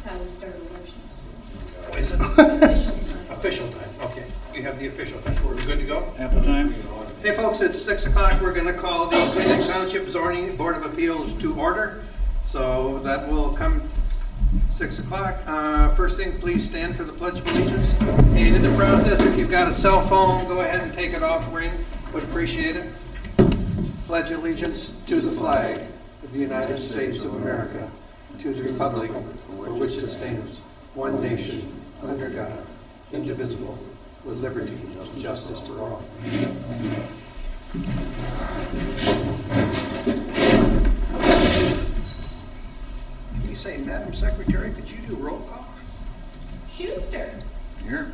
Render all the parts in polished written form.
is how we start elections. Oh, is it? Official time. Official time, okay. You have the official time. We're good to go? Ample time? Hey, folks, it's 6 o'clock. We're going to call the Quincy Township Zoning Board of Appeals to order. So that will come 6 o'clock. First thing, please stand for the Pledge of Allegiance. And in the process, if you've got a cell phone, go ahead and take it off ring. Would appreciate it. Pledge allegiance to the flag of the United States of America, to the republic for which it stands, one nation, under God, indivisible, with liberty and justice for all. You say, Madam Secretary, could you do roll call? Schuster. Here.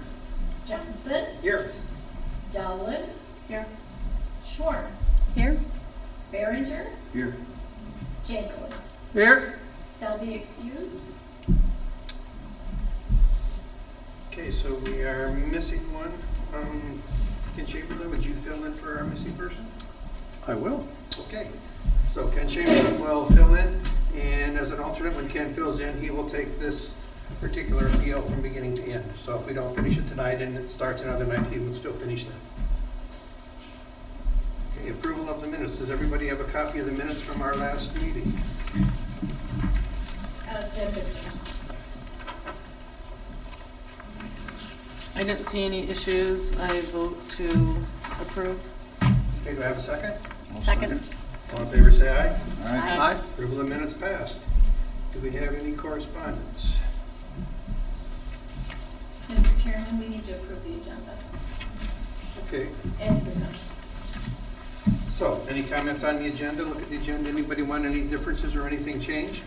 Johnson. Here. Delwood. Here. Schwarm. Here. Behringer. Here. Jacob. Here. Selby excused. Okay, so we are missing one. Ken Chamberlain, would you fill in for our missing person? I will. Okay, so Ken Chamberlain will fill in, and as an alternate, when Ken fills in, he will take this particular appeal from beginning to end. So if we don't finish it tonight and it starts another night, he will still finish that. Okay, approval of the minutes. Does everybody have a copy of the minutes from our last meeting? Agenda first. I didn't see any issues. I vote to approve. Okay, do I have a second? I'll Second. All in favor, say aye. All right. Aye. Approval of minutes passed. Do we have any correspondence? Mr. Chairman, we need to approve the agenda Okay, as presented. so any comments on the agenda? Look at the agenda. Anybody want any differences or anything changed?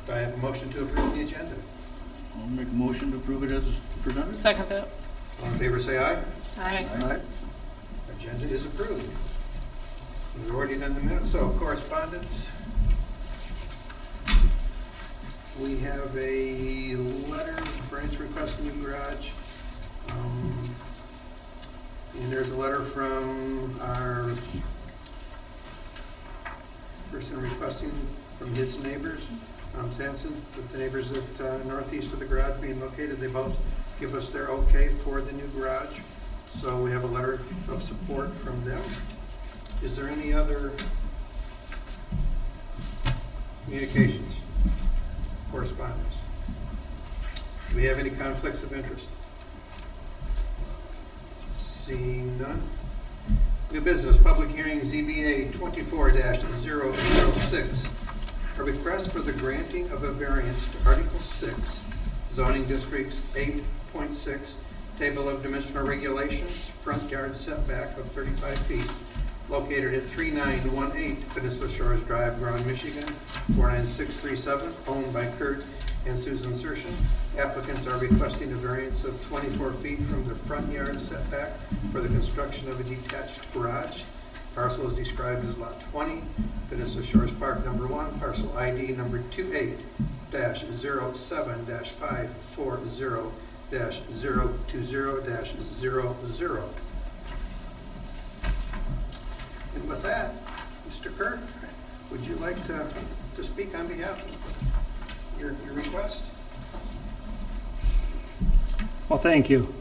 Do I have a motion to approve the agenda? I'll make a motion to approve it as presented. Second that. All in favor, say aye. Aye. Aye. Agenda is approved. We've already done the minutes, so correspondence. We have a letter, Brian's requesting a new garage. And there's a letter from our person requesting from his neighbors, Sanson, with the neighbors at northeast of the garage being located. They both give us their okay for the new garage. So we have a letter of support from them. Is there any other communications, correspondence? Do we have any conflicts of interest? Seeing none. New business, public hearing ZBA 24-006. A request for the granting of a variance to Article 6, zoning districts 8.6, table of dimensional regulations, front yard setback of 35 feet, located at 3918 Peninsula Shores Drive, Grand, Michigan, 49637, owned by Kurt and Susan Sershin. Applicants are requesting a variance of 24 feet from the front yard setback for the construction of a detached garage. Parcel is described as Lot 20, Peninsula Shores Park Number 1, parcel ID number 28-07-540-020-000. And with that, Mr. Kirk, would you like to speak on behalf of your request? Well, thank you.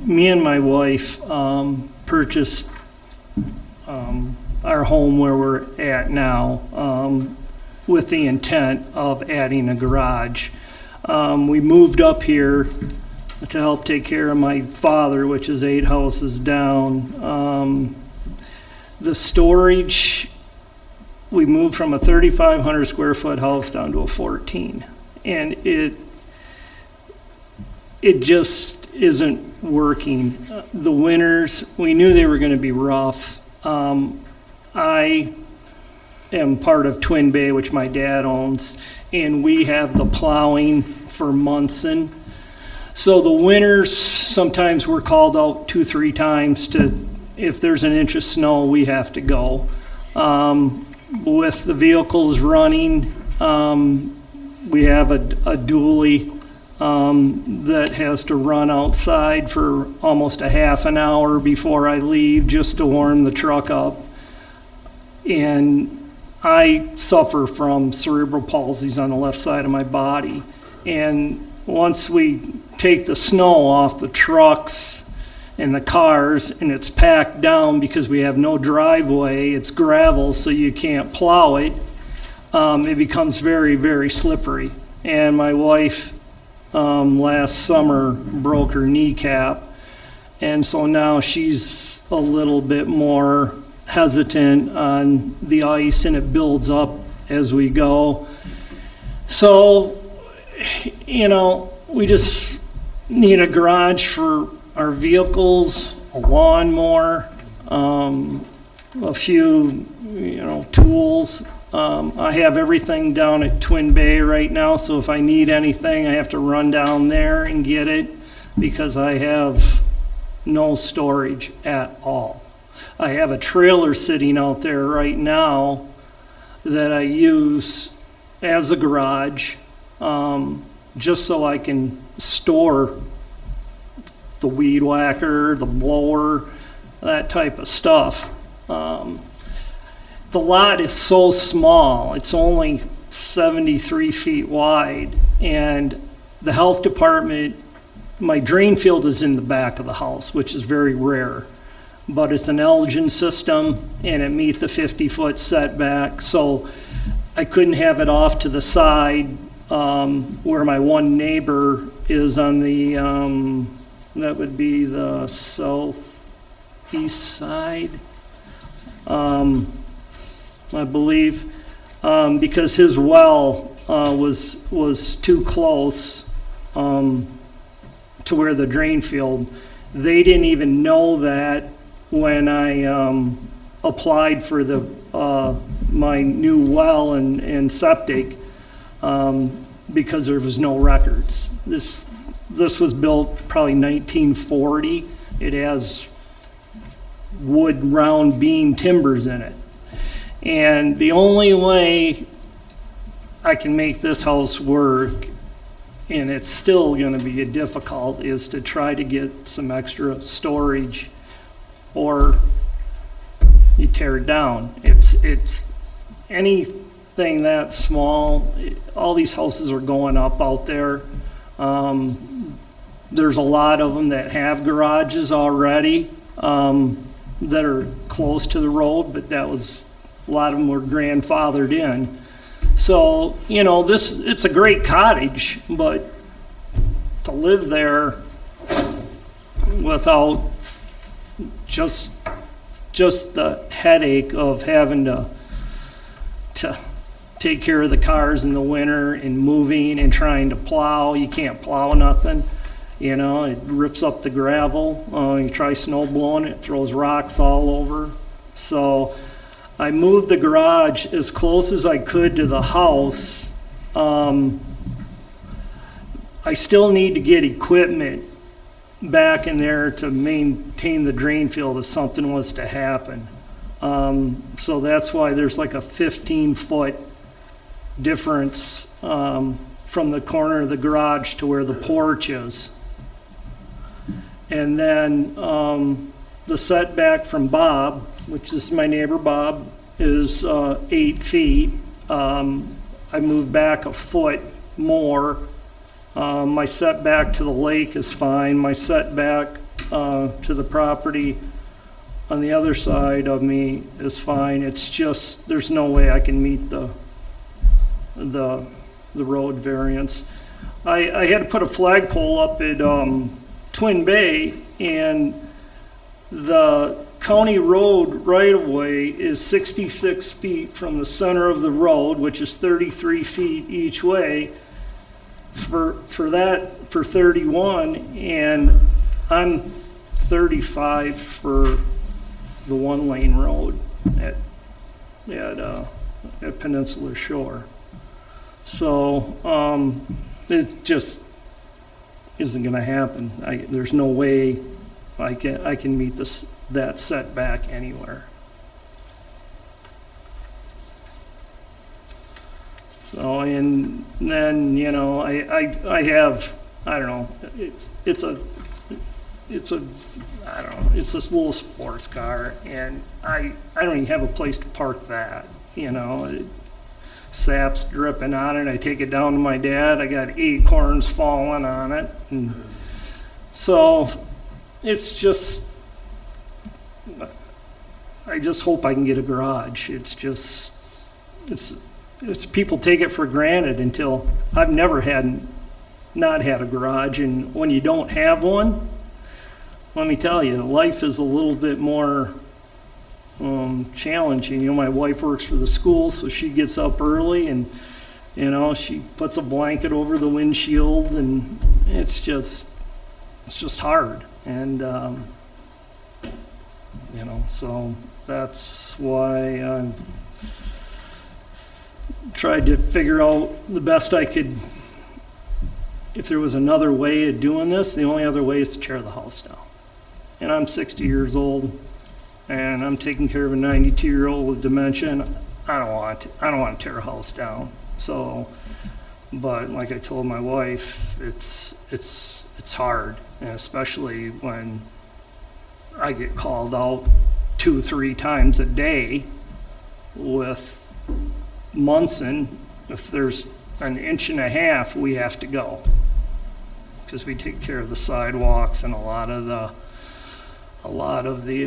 Me and my wife purchased our home where we're at now with the intent of adding a garage. We moved up here to help take care of my father, which is 8 houses down. The storage, we moved from a 3,500 square foot house down to a 14, and it just isn't working. The winters, we knew they were going to be rough. I am part of Twin Bay, which my dad owns, and we have the plowing for Munson. So the winters, sometimes we're called out 2-3 times to, if there's an inch of snow, we have to go. With the vehicles running, we have a dually that has to run outside for almost a half an hour before I leave just to warm the truck up. And I suffer from cerebral palsies on the left side of my body. And once we take the snow off the trucks and the cars and it's packed down because we have no driveway, it's gravel so you can't plow it, it becomes very, very slippery. And my wife last summer broke her kneecap, and so now she's a little bit more hesitant on the ice, and it builds up as we go. So, you know, we just need a garage for our vehicles, a lawnmower, a few, you know, tools. I have everything down at Twin Bay right now, so if I need anything, I have to run down there and get it because I have no storage at all. I have a trailer sitting out there right now that I use as a garage, just so I can store the weed whacker, the blower, that type of stuff. The lot is so small, it's only 73 feet wide, and the health department, my drain field is in the back of the house, which is very rare, but it's an Elgin system and it meets the 50-foot setback, so I couldn't have it off to the side where my one neighbor is on the, that would be the southeast side. I believe, because his well was too close to where the drain field. They didn't even know that when I applied for the my new well and septic, because there was no records. This was built probably 1940. It has wood round beam timbers in it. And the only way I can make this house work, and it's still going to be difficult, is to try to get some extra storage, or you tear it down. It's anything that small. All these houses are going up out there. There's a lot of them that have garages already that are close to the road, but a lot of them were grandfathered in. So, you know, it's a great cottage, but to live there without just the headache of having to take care of the cars in the winter and moving and trying to plow. You can't plow nothing. You know, it rips up the gravel. You try snow blowing it throws rocks all over. So I moved the garage as close as I could to the house. I still need to get equipment back in there to maintain the drain field if something was to happen. So that's why there's like a 15-foot difference from the corner of the garage to where the porch is. And then the setback from Bob, which is my neighbor Bob, is 8 feet. I moved back a foot more. My setback to the lake is fine. My setback to the property on the other side of me is fine. It's just, there's no way I can meet the road variance. I had to put a flagpole up at Twin Bay, and the county road right-of-way is 66 feet from the center of the road, which is 33 feet each way for 31, and I'm 35 for the one-lane road at Peninsula Shore. So it just isn't going to happen. There's no way I can meet that setback anywhere. So, and then, you know, I have, I don't know, it's this little sports car, and I don't even have a place to park that. Sap's dripping on it. I take it down to my dad. I got acorns falling on it. And so it's just, I just hope I can get a garage. It's people take it for granted until I've never not had a garage. And when you don't have one, let me tell you, life is a little bit more challenging. My wife works for the school, so she gets up early and, she puts a blanket over the windshield, and it's just hard. And, so that's why I've tried to figure out the best I could. If there was another way of doing this, the only other way is to tear the house down. And I'm 60 years old, and I'm taking care of a 92-year-old with dementia. I don't want to tear a house down. So, but like I told my wife, it's hard, and especially when I get called out 2-3 times a day with Munson. If there's an inch and a half, we have to go, because we take care of the sidewalks and a lot of the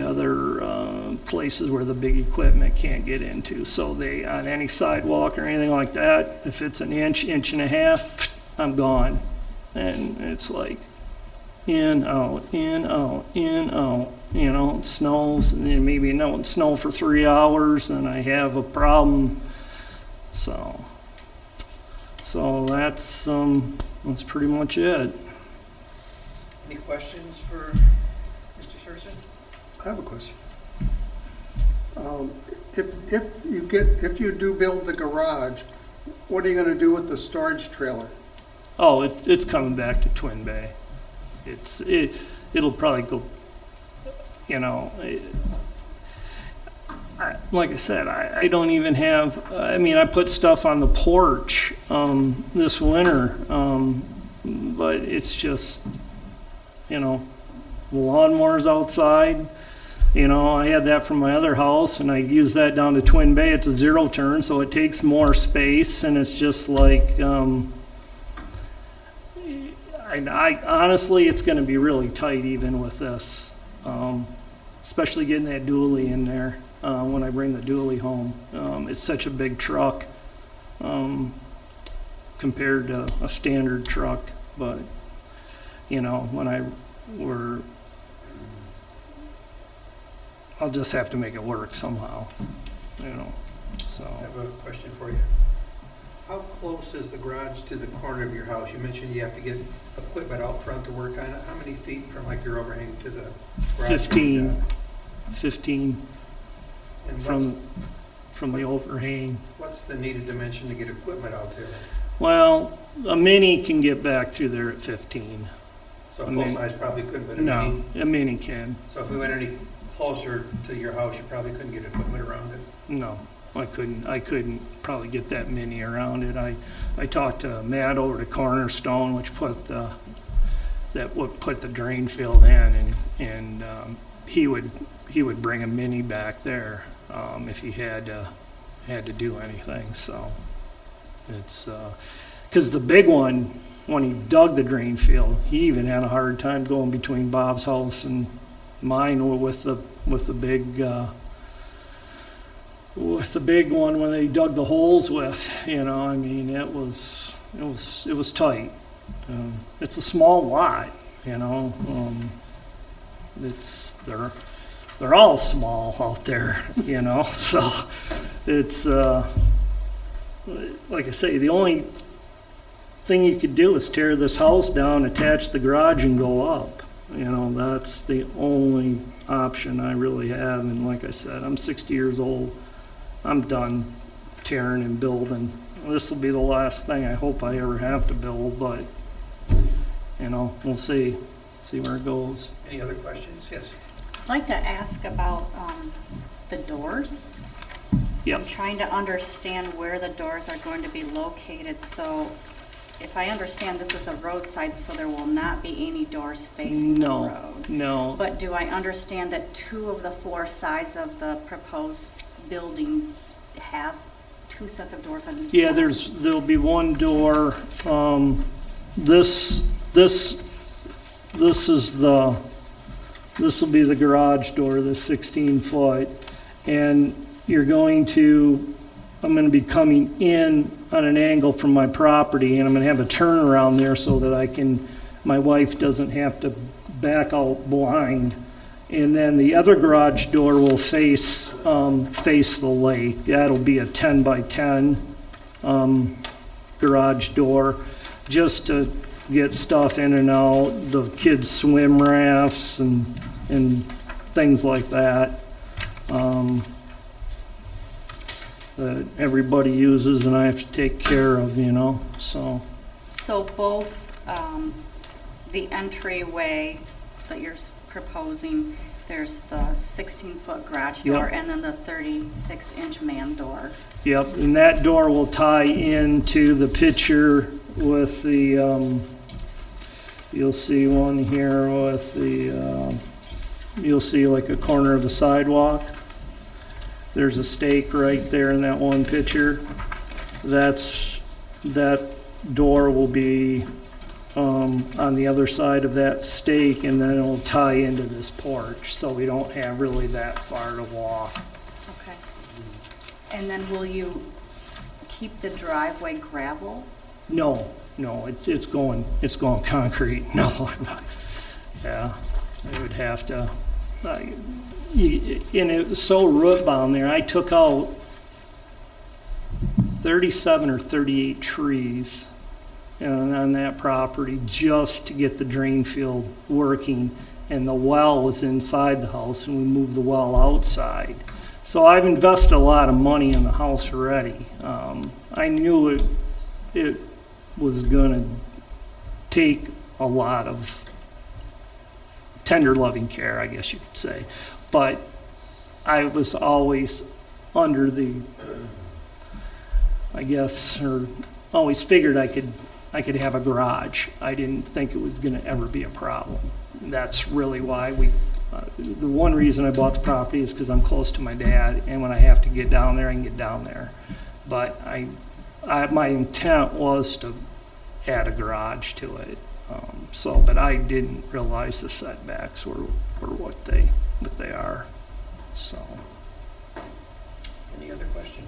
other places where the big equipment can't get into. So on any sidewalk or anything like that, if it's an inch and a half, I'm gone. And it's like in, out, in, out, in, out. It snows, and maybe it don't snow for 3 hours, and I have a problem. So that's pretty much it. Any questions for Mr. Surson? I have a question. If you do build the garage, what are you going to do with the storage trailer? Oh, it's coming back to Twin Bay. It'll probably go, like I said, I don't even have, I put stuff on the porch this winter, but it's just, the lawnmower's outside. I had that from my other house, and I use that down to Twin Bay. It's a 0 turn, so it takes more space, and it's just like, I honestly, it's going to be really tight even with this, especially getting that dually in there when I bring the dually home. It's such a big truck compared to a standard truck, but I'll just have to make it work somehow, so. I have a question for you. How close is the garage to the corner of your house? You mentioned you have to get equipment out front to work on it. How many feet from like your overhang to the garage? 15 And from the overhang. what's the needed dimension to get equipment out there? Well, a Mini can get back through there at 15. So a I mean, full-size probably couldn't, but a No, mini. a Mini can. So if we went any closer to your house, you probably couldn't get equipment around it. No, I couldn't probably get that Mini around it. I talked to Matt over to Cornerstone, which put the drain field in, and he would bring a Mini back there if he had to do anything. So it's because the big one, when he dug the drain field, he even had a hard time going between Bob's house and mine with the big one when they dug the holes with. It was tight. It's a small lot. They're all small out there. So it's like I say, the only thing you could do is tear this house down, attach the garage, and go up. That's the only option I really have. And like I said, I'm 60 years old. I'm done tearing and building. This will be the last thing I hope I ever have to build, but we'll see where it goes. Any other questions? Yes. I'd like to ask about the doors. Yep. I'm trying to understand where the doors are going to be located. So if I understand, this is the roadside, so there will not be any doors facing the road. No. But do I understand that 2 of the 4 sides of the proposed building have two sets of doors on each Yeah, side? there'll be one door, this will be the garage door, the 16-foot. And I'm gonna be coming in on an angle from my property, and I'm gonna have a turnaround there so that my wife doesn't have to back out blind. And then the other garage door will face the lake. That'll be a 10 by 10 garage door, just to get stuff in and out, the kids' swim rafts and things like that, that everybody uses and I have to take care of, so. So both the entryway that you're proposing, there's the 16-foot garage door Yep. and then the 36-inch man door. Yep, and that door will tie into the picture with the, you'll see one here with the, you'll see like a corner of the sidewalk. There's a stake right there in that one picture. That door will be on the other side of that stake, and then it'll tie into this porch, so we don't have really that far to walk. Okay. And then will you keep the driveway gravel? No, it's going concrete. No, I'm not. Yeah, I would have to. And it was so root bound there. I took out 37 or 38 trees on that property just to get the drain field working, and the well was inside the house, and we moved the well outside. So I've invested a lot of money in the house already. I knew it was going to take a lot of tender loving care, I guess you could say. But I was always under the, I guess, or always figured I could have a garage. I didn't think it was going to ever be a problem. That's really why the one reason I bought the property is because I'm close to my dad, and when I have to get down there, I can get down there. But my intent was to add a garage to it. But I didn't realize the setbacks were what they are. So. Any other questions?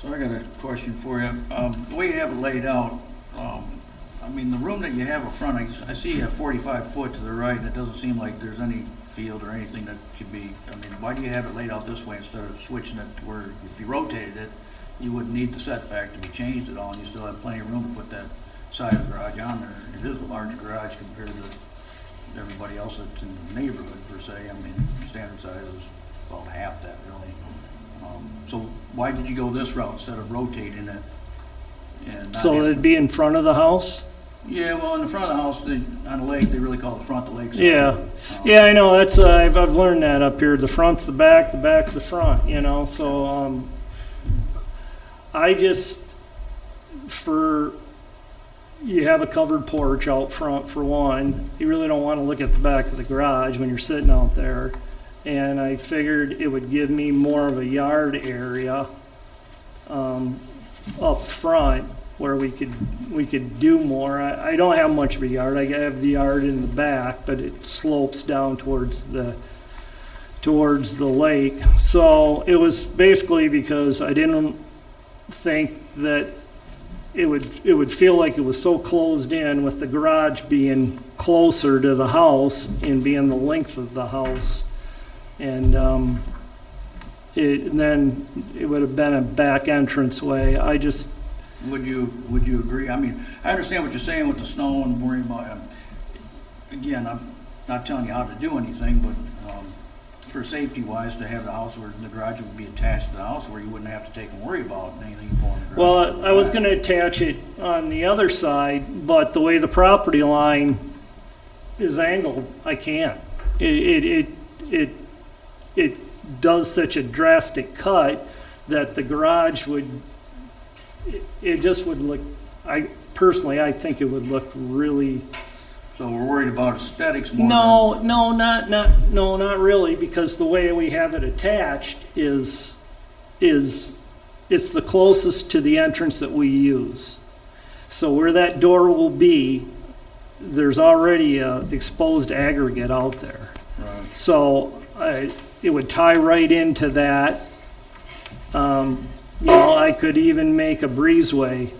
So I got a question for you. The way you have it laid out, I mean, the room that you have up front, I see you have 45 foot to the right, and it doesn't seem like there's any field or anything that could be, I mean, why do you have it laid out this way instead of switching it to where if you rotated it, you wouldn't need the setback to be changed at all, and you still have plenty of room to put that side of the garage on there? It is a large garage compared to everybody else that's in the neighborhood, per se. I mean, standard size is about half that, really. So why did you go this route instead of rotating it? And not So having- it'd be in front of the house? Yeah, well, in the front of the house, on the lake, they really call it the front of the lake. Yeah, yeah, I know, that's, I've learned that up here, the front's the back, the back's the front, so, I just, you have a covered porch out front for one, you really don't want to look at the back of the garage when you're sitting out there, and I figured it would give me more of a yard area, up front, where we could do more. I don't have much of a yard. I have the yard in the back, but it slopes down towards the lake. So it was basically because I didn't think that it would feel like it was so closed in, with the garage being closer to the house and being the length of the house. And then it would have been a back entranceway. Would you agree? I mean, I understand what you're saying with the snow and worrying about, again, I'm not telling you how to do anything, but for safety wise, to have the house where the garage would be attached to the house where you wouldn't have to take and worry about anything you pull in the garage. Well, I was gonna attach it on the other side, but the way the property line is angled, I can't. It does such a drastic cut that the garage it just would look, I think it would look really. So we're worried about aesthetics more No, not really, because the way we have it attached is it's the closest to the entrance that we use. So where that door will be, there's already a exposed aggregate out there. Right. So it would tie right into that. You know, I could even make a breezeway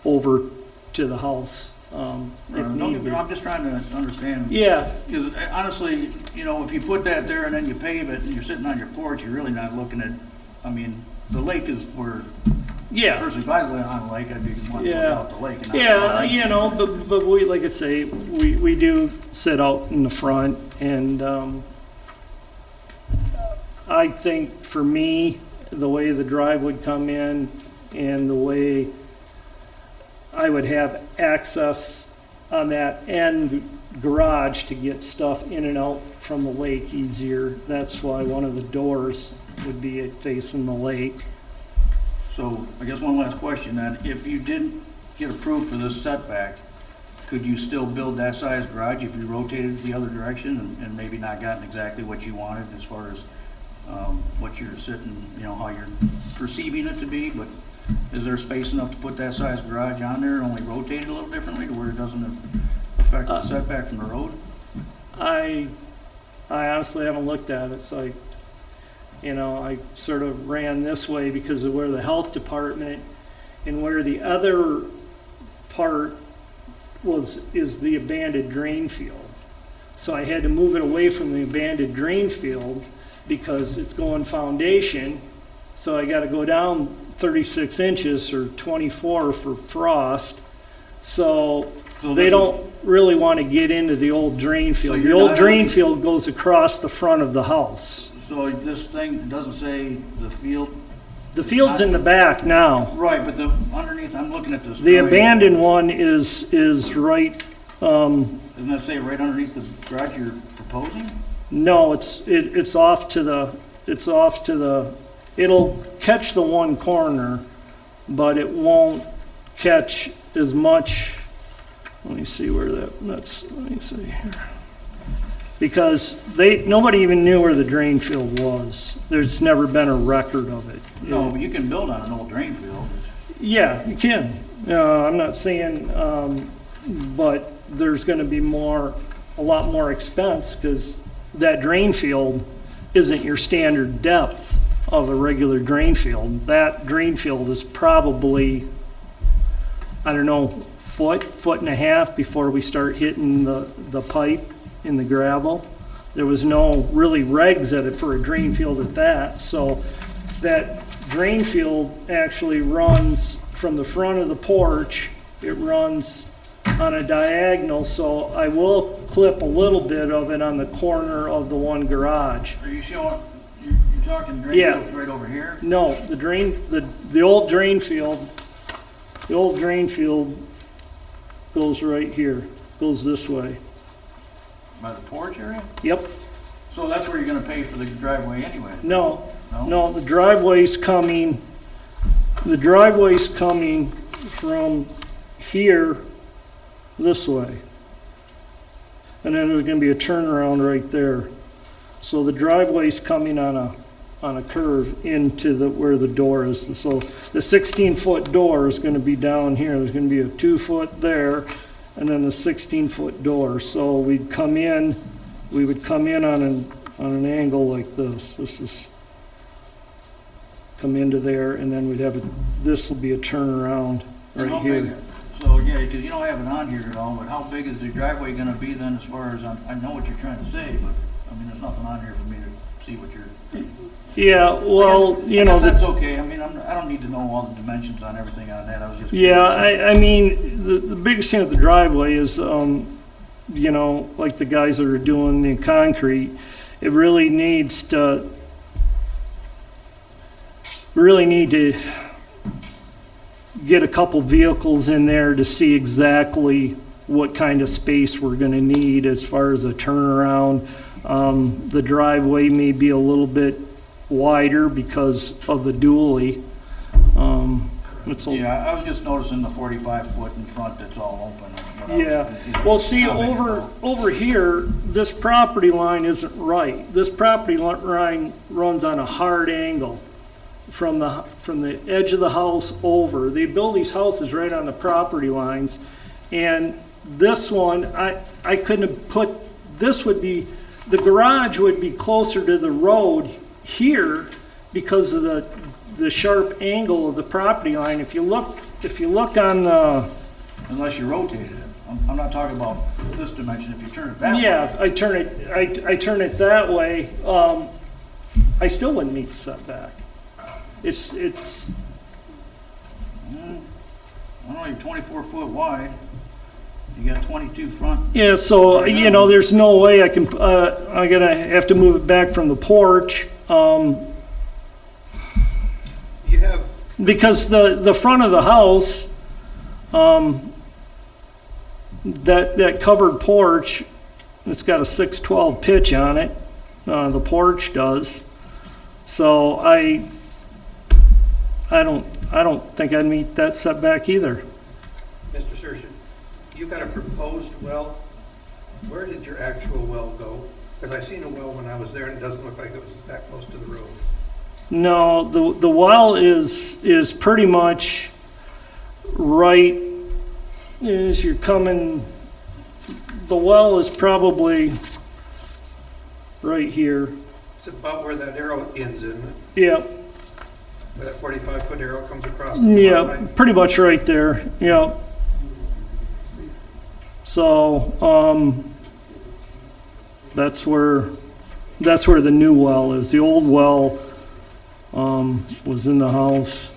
over to the house if Don't get need me be. wrong, I'm just trying to understand. Yeah, Because honestly, you know, if you put that there and then you pave it and you're sitting on your porch, you're really not looking at, I mean, the lake is where, yeah. personally, if I was on a lake, I'd be wanting to look Yeah. out the lake and not. Yeah, you know, but we, like I say, we do sit out in the front, and I think for me, the way the drive would come in and the way I would have access on that end garage to get stuff in and out from the lake easier, that's why one of the doors would be facing the lake. So I guess one last question then, if you didn't get approved for this setback, could you still build that size garage if you rotated the other direction and maybe not gotten exactly what you wanted as far as what you're sitting, you know, how you're perceiving it to be, but is there space enough to put that size garage on there, only rotate it a little differently to where it doesn't affect the setback from the road? I honestly haven't looked at it, so I sort of ran this way because of where the health department and where the other part is the abandoned drain field. So I had to move it away from the abandoned drain field because it's going foundation. So I got to go down 36 inches or 24 for frost. So they don't really want to get into the old drain field. The old drain field goes across the front of the house. So this thing doesn't say the field? The field's in the back now. Right, but the underneath, I'm looking at this. The drawing. abandoned one is right, Doesn't that say right underneath the garage you're proposing? no, it's off to the, it'll catch the one corner, but it won't catch as much. Let me see where let me see here. Because nobody even knew where the drain field was. There's never been a record of it. No, but you can build on an old drain field. Yeah, you can. I'm not saying, but there's going to be a lot more expense because that drain field isn't your standard depth of a regular drain field. That drain field is probably, I don't know, foot and a half before we start hitting the pipe in the gravel. There was no really regs at it for a drain field at that. So that drain field actually runs from the front of the porch. It runs on a diagonal, so I will clip a little bit of it on the corner of the one garage. Are you showing, you're talking drain Yeah. fields right over here? No, the old drain field goes right here, goes this way. By the porch area? Yep. So that's where you're gonna pay for the driveway anyway? No, No? no, the driveway's coming from here this way. And then there's gonna be a turnaround right there. So the driveway's coming on a curve into where the door is. So the 16-foot door is gonna be down here. There's gonna be a 2-foot there, and then the 16-foot door. So we would come in on an angle like this. This is come into there, and then we'd have this will be a turnaround And right how here. big- So, yeah, because you don't have it on here at all, but how big is the driveway gonna be then as far as, I know what you're trying to say, but, I mean, there's nothing on here for me to see what you're. Yeah, well, I guess the that's okay, I mean, I don't need to know all the dimensions on everything on that, I was just. Yeah, curious. I mean, the biggest thing with the driveway is, like the guys that are doing the concrete, it really need to get a couple vehicles in there to see exactly what kind of space we're gonna need as far as a turnaround. The driveway may be a little bit wider because of the dually. Yeah, I was just noticing the 45-foot in front that's all open. but I was- Yeah, well, see, over here, this property line isn't right. This property line runs on a hard angle. from the edge of the house over. They build these houses right on the property lines. And this one, I couldn't have put, the garage would be closer to the road here because of the sharp angle of the property line. If you look on the, Unless you rotated it. I'm not talking about this dimension, if you turn it that way. yeah, I turn it that way, I still wouldn't meet the setback. It's, I don't know, you're 24 foot wide. You got 22 front. yeah, so, there's no way I can, I'm gonna have to move it back from the porch, You have, because the front of the house, that covered porch, it's got a 612 pitch on it, the porch does. So I don't think I'd meet that setback either. Mr. Sershin, you've got a proposed well. Where did your actual well go? Because I seen a well when I was there, and it doesn't look like it was that close to the road. No, the well is pretty much right as you're coming, the well is probably right here. It's about where that arrow ends, isn't it? Yeah, Where that 45-foot arrow comes across the lot yeah, line? pretty much right there, yeah. So, that's where the new well is. The old well, was in the house,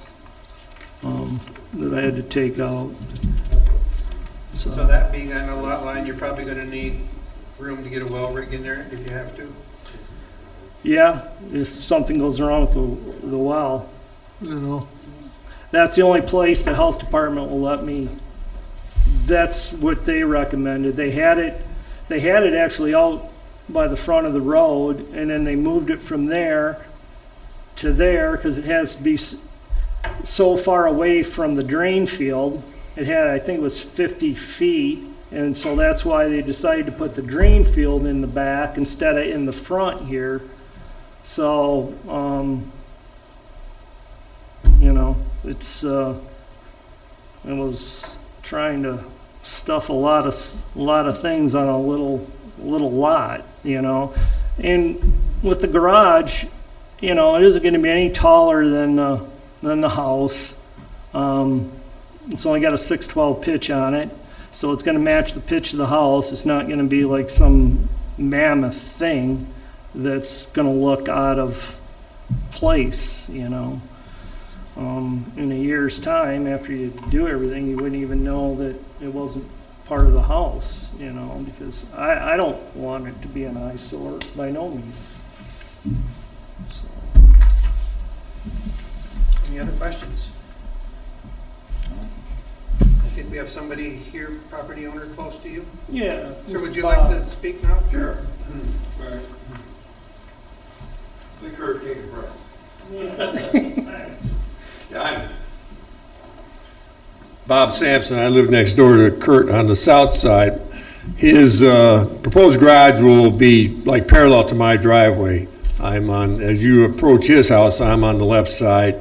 that I had to take out. So that being on the lot line, you're probably gonna need room to get a well rig in there if you have to. Yeah, if something goes wrong with the well, that's the only place the health department will let me. That's what they recommended. They had it actually out by the front of the road, and then they moved it from there to there because it has to be so far away from the drain field. It had, I think it was 50 feet, and so that's why they decided to put the drain field in the back instead of in the front here. So, it's, it was trying to stuff a lot of things on a little lot, and with the garage, it isn't going to be any taller than the house. It's only got a 612 pitch on it, so it's going to match the pitch of the house. It's not going to be like some mammoth thing that's going to look out of place, In a year's time, after you do everything, you wouldn't even know that it wasn't part of the house, because I don't want it to be an eyesore by no means. So. Any other questions? I think we have somebody here, property owner close to you. Yeah. Sir, would you like to speak now? Sure. Right. The Kurt, take a breath. Yeah, I'm Bob Sampson. I live next door to Kurt on the south side. His proposed garage will be like parallel to my driveway. As you approach his house, I'm on the left side.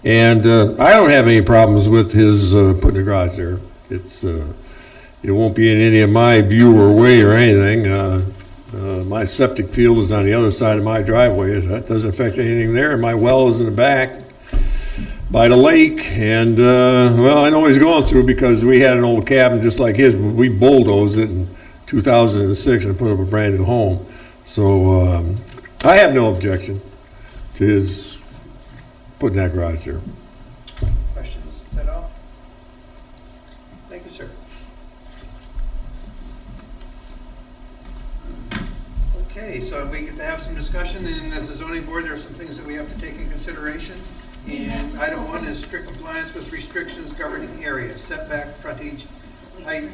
And I don't have any problems with his putting a garage there. It won't be in any of my view or way or anything. My septic field is on the other side of my driveway. That doesn't affect anything there. My well is in the back by the lake. And, I know he's going through because we had an old cabin just like his, but we bulldozed it in 2006 and put up a brand new home. So I have no objection to his putting that garage there. Questions at all? Thank you, sir. Okay, so we get to have some discussion, and as a zoning board, there are some things that we have to take in consideration. And item 1 is strict compliance with restrictions governing area, setback, frontage, height,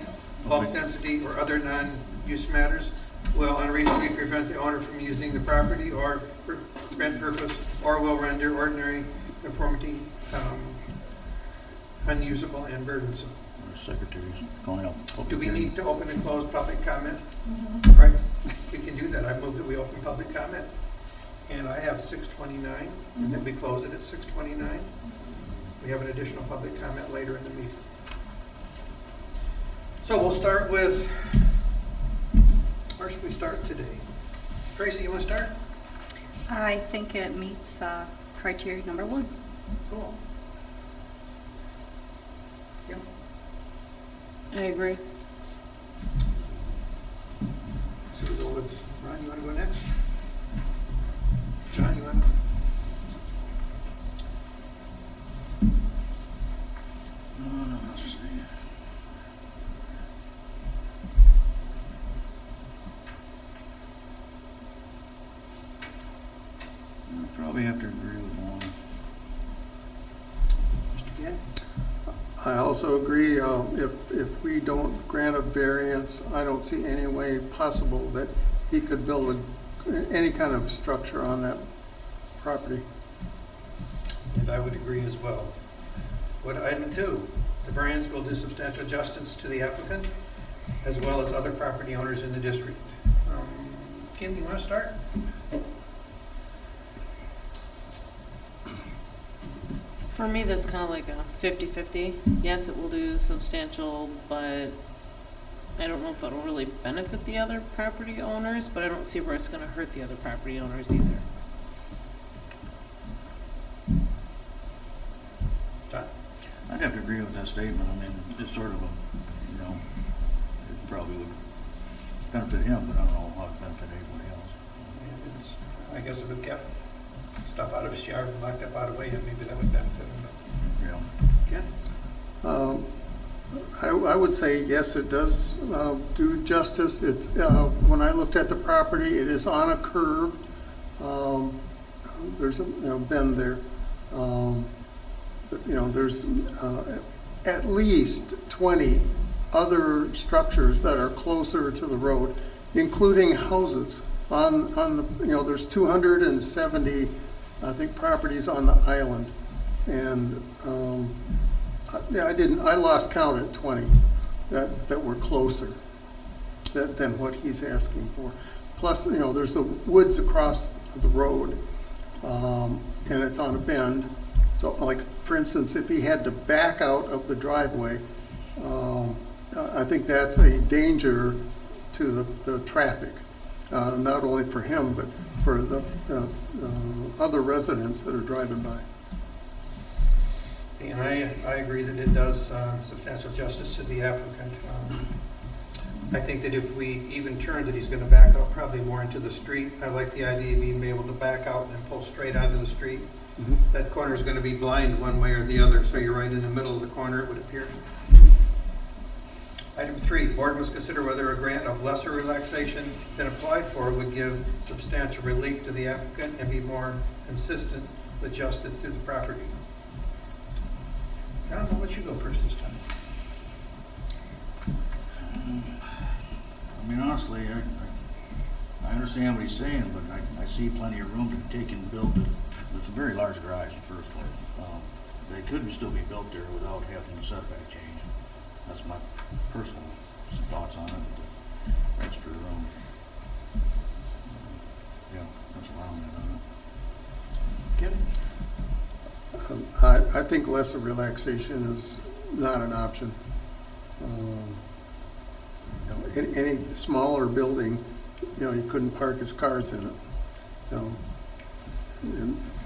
bulk density, or other non-use matters will unreasonably prevent the owner from using the property or rent purpose, or will render ordinary conformity unusable and burdensome. Secretary's going up. Do we need to open and close public comment? Mm-hmm. Right, we can do that. I move that we open public comment. And I have 6:29, and then we close it at 6:29. We have an additional public comment later in the meeting. So we'll start with, where should we start today? Tracy, you want to start? I think it meets criteria number 1. Cool. Yep. I agree. So we go with, Ron, you want to go next? John, you want to? Let's see. I probably have to agree with one. Mr. Gann? I also agree, if we don't grant a variance, I don't see any way possible that he could build any kind of structure on that property. And I would agree as well. What item 2? The variance will do substantial justice to the applicant as well as other property owners in the district. Kim, you want to start? For me, that's kind of like a 50-50. Yes, it will do substantial, but I don't know if it'll really benefit the other property owners, but I don't see where it's going to hurt the other property owners either. John? I'd have to agree with that statement. I mean, it's sort of a, you know, it probably would benefit him, but I don't know how it benefit anybody else. And it's- I guess if it kept stuff out of his yard and locked up out of the way, maybe that would benefit him. Yeah. Ken? I would say, yes, it does do justice. It's, when I looked at the property, it is on a curve. There's a bend there. There's at least 20 other structures that are closer to the road, including houses. There's 270, I think, properties on the island. And I lost count at 20 that were closer than what he's asking for. Plus, there's the woods across the road, and it's on a bend. So, like, for instance, if he had to back out of the driveway, I think that's a danger to the traffic, not only for him, but for the other residents that are driving by. And I agree that it does substantial justice to the applicant. I think that if we even turn that he's going to back out probably more into the street. I like the idea of being able to back out and pull straight onto the street. Mm-hmm. That corner is going to be blind one way or the other, so you're right in the middle of the corner, it would appear. Item 3, board must consider whether a grant of lesser relaxation than applied for would give substantial relief to the applicant and be more consistent with justice to the property. John, I'll let you go first this time. I mean, honestly, I understand what he's saying, but I see plenty of room to take and build it. It's a very large garage in the first place. They could still be built there without having a setback change. That's my personal thoughts on it. The extra room. Yeah, that's where I'm at on it. Kim? I think lesser relaxation is not an option. Any smaller building, he couldn't park his cars in it.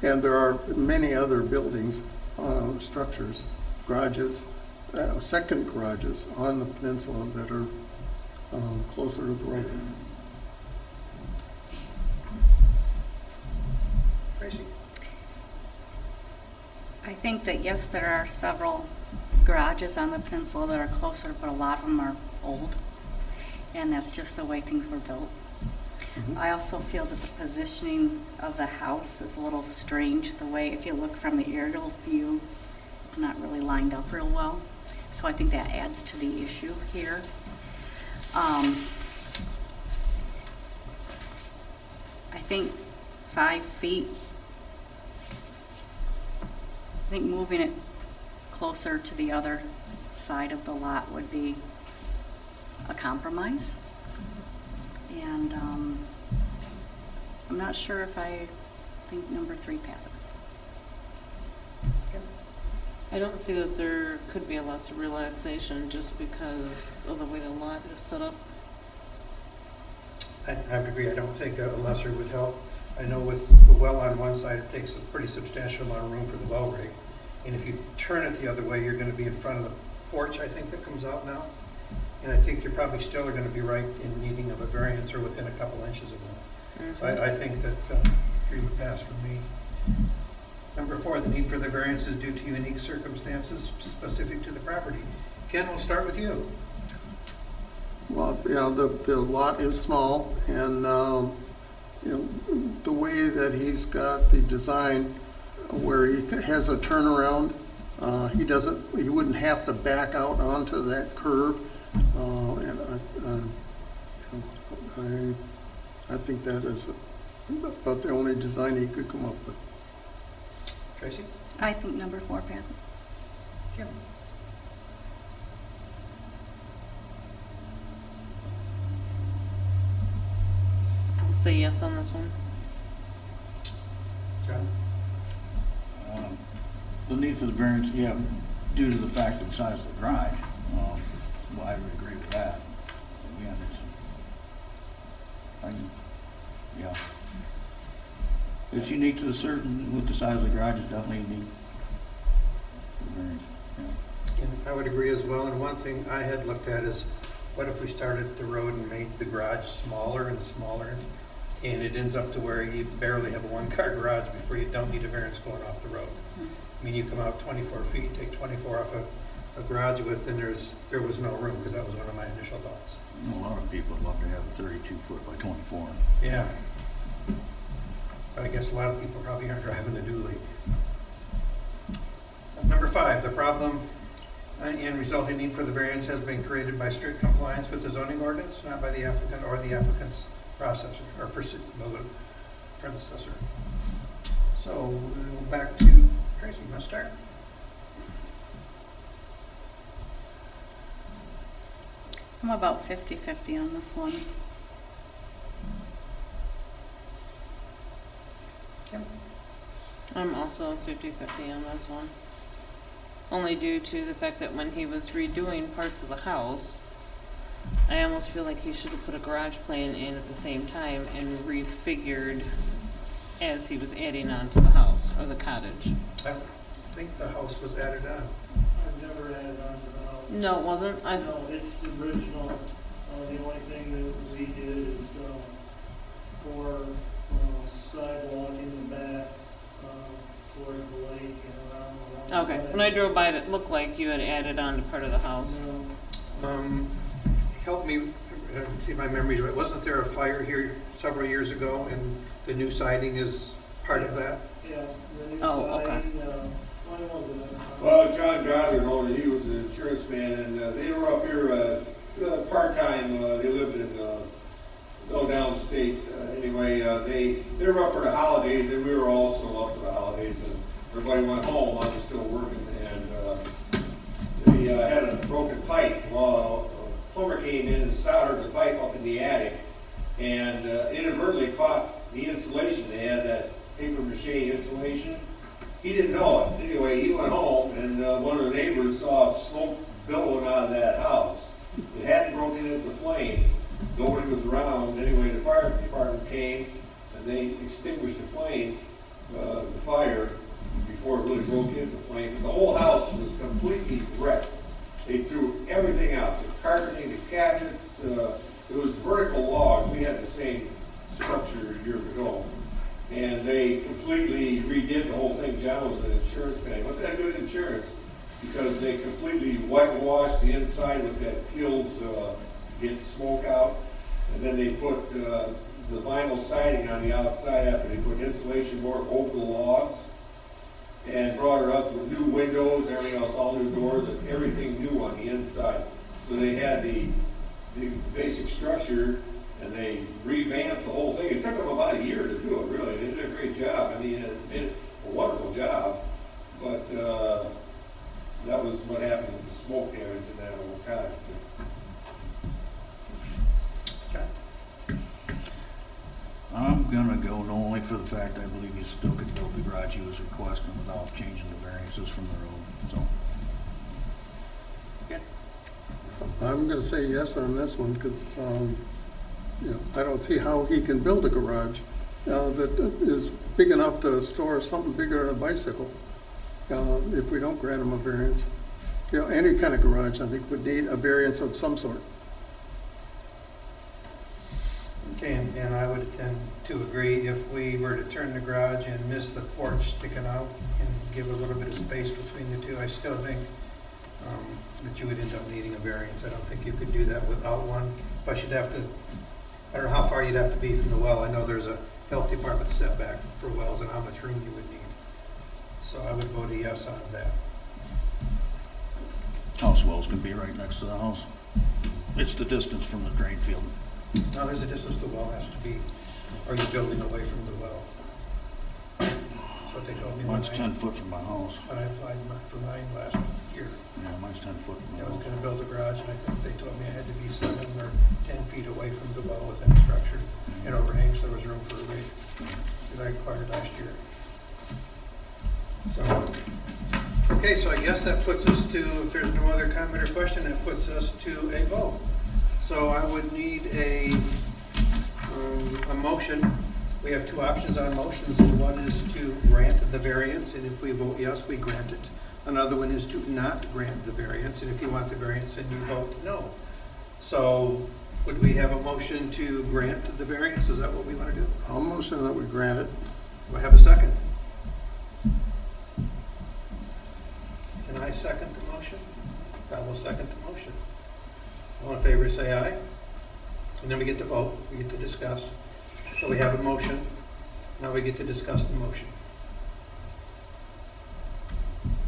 And there are many other buildings, structures, garages, second garages on the peninsula that are closer to the road. Tracy? I think that, yes, there are several garages on the peninsula that are closer, but a lot of them are old, and that's just the way things were built. Mhm. I also feel that the positioning of the house is a little strange, the way, if you look from the aerial view, it's not really lined up real well. So I think that adds to the issue here. I think 5 feet, I think moving it closer to the other side of the lot would be a compromise. And I'm not sure if I think number 3 passes. I don't see that there could be a lesser relaxation just because of the way the lot is set up. I would agree, I don't think a lesser would help. I know with the well on one side, it takes a pretty substantial amount of room for the well rig. And if you turn it the other way, you're gonna be in front of the porch, I think, that comes out now. And I think you're probably still are gonna be right in needing of a variance or within a couple inches of one. So I think that 3 would pass for me. Number 4, the need for the variance is due to unique circumstances specific to the property. Ken, we'll start with you. Well, yeah, the lot is small, and, you know, the way that he's got the design where he has a turnaround, he wouldn't have to back out onto that curve. And I think that is about the only design he could come up with. Tracy? I think number 4 passes. Kim? I'll say yes on this one. John? The need for the variance, yeah, due to the fact of the size of the garage, well, I would agree with that. Again, yeah. It's unique to the certain, with the size of the garage, it's definitely unique. The variance, yeah. And I would agree as well, and one thing I had looked at is, what if we started at the road and made the garage smaller and smaller, and it ends up to where you barely have a 1-car garage before you don't need a variance going off the road? I mean, you come out 24 feet, take 24 off a garage width, and there was no room, because that was one of my initial thoughts. A lot of people would love to have a 32-foot by 24. Yeah. But I guess a lot of people probably aren't driving a dually. Number 5, the problem and resulting need for the variance has been created by strict compliance with the zoning ordinance, not by the applicant or the applicant's processor or predecessor. So we'll go back to Tracy. You want to start? I'm about 50-50 on this one. Kim? I'm also 50-50 on this one. Only due to the fact that when he was redoing parts of the house, I almost feel like he should have put a garage plan in at the same time and refigured as he was adding on to the house or the cottage. I think the house was added on. I've never added on to the house. No, it wasn't? No, it's the original. The only thing that we did is for sidewalk in the back towards the lake and around the one Okay, side. when I drove by, it looked like you had added on to part of the house. No, Help me see if my memory's right. Wasn't there a fire here several years ago, and the new siding is part of that? yeah, the new Oh, okay. siding, when was it? Well, John Goddard owned it, he was an insurance man, and they were up here part-time, they lived in, downstate. Anyway, they were up for the holidays, and we were also up for the holidays, and everybody went home, I was still working, and they had a broken pipe. Well, a plumber came in and soldered the pipe up in the attic, and inadvertently caught the insulation. They had that paper mache insulation. He didn't know it. Anyway, he went home, and one of the neighbors saw smoke billowing out of that house. It hadn't broken into flame. Nobody was around. Anyway, the fire department came, and they extinguished the flame, the fire, before it really broke into flame. The whole house was completely wrecked. They threw everything out, the carpeting, the cabinets. It was vertical logs. We had the same structure years ago. And they completely redid the whole thing. John was an insurance man. Wasn't that good insurance? Because they completely whitewashed the inside with that Kills to get smoke out. And then they put the vinyl siding on the outside after they put insulation board over the logs. And brought her up with new windows, everything else, all new doors, and everything new on the inside. So they had the basic structure, and they revamped the whole thing. It took them about a year to do it, really. They did a great job. I mean, it did a wonderful job, but that was what happened with the smoke damage in that old cottage. I'm gonna go no, only for the fact I believe you still could build the garage he was requesting without changing the variances from the road, so. I'm gonna say yes on this one, because, I don't see how he can build a garage that is big enough to store something bigger than a bicycle, if we don't grant him a variance. Any kind of garage, I think, would need a variance of some sort. Okay, and I would tend to agree, if we were to turn the garage and miss the porch sticking out and give a little bit of space between the two, I still think that you would end up needing a variance. I don't think you could do that without one. Plus, you'd have to, I don't know how far you'd have to be from the well. I know there's a health department setback for wells and how much room you would need. So I would vote a yes on that. House wells can be right next to the house. It's the distance from the drain field. Now, there's a distance the well has to be, or you're building away from the well. That's what they told me. Mine's when 10 foot from my house. When I applied for mine last year. Yeah, mine's 10 foot from I my was house. gonna build a garage, and I think they told me I had to be 7 or 10 feet away from the well within the structure. It overhangs, there was room for a rig that I acquired last year. So, okay, so I guess that puts us to, if there's no other comment or question, that puts us to a vote. So I would need a motion. We have two options on motions, and one is to grant the variance, and if we vote yes, we grant it. Another one is to not grant the variance, and if you want the variance, then you vote no. So would we have a motion to grant the variance? Is that what we want to do? I'll motion that we grant it. Do I have a second? Can I second the motion? I will second the motion. All in favor, say aye. And then we get to vote, we get to discuss. So we have a motion, now we get to discuss the motion.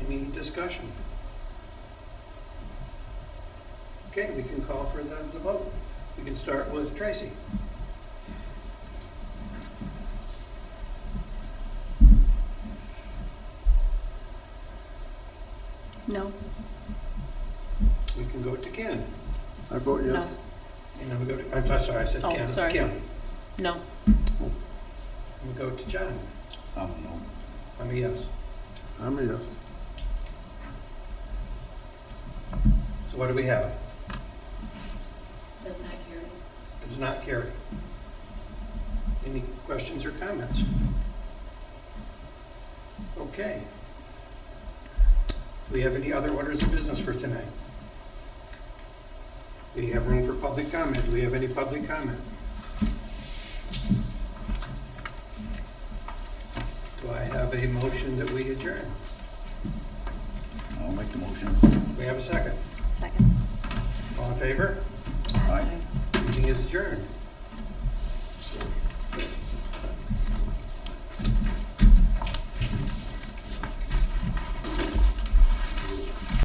Any discussion? Okay, we can call for the vote. We can start with Tracy. No. We can go to Ken. I vote yes. And then we go to, I'm sorry, I said Oh, Ken. sorry. Kim. No. And we go to John. I don't know. I'm a yes. I'm a yes. So what do we have? Does not carry. Does not carry. Any questions or comments? Okay. Do we have any other orders of business for tonight? We have room for public comment. Do we have any public comment? Do I have a motion that we adjourn? I'll make the motion. Do we have a second? Second. All in favor? Aye. Meeting is adjourned.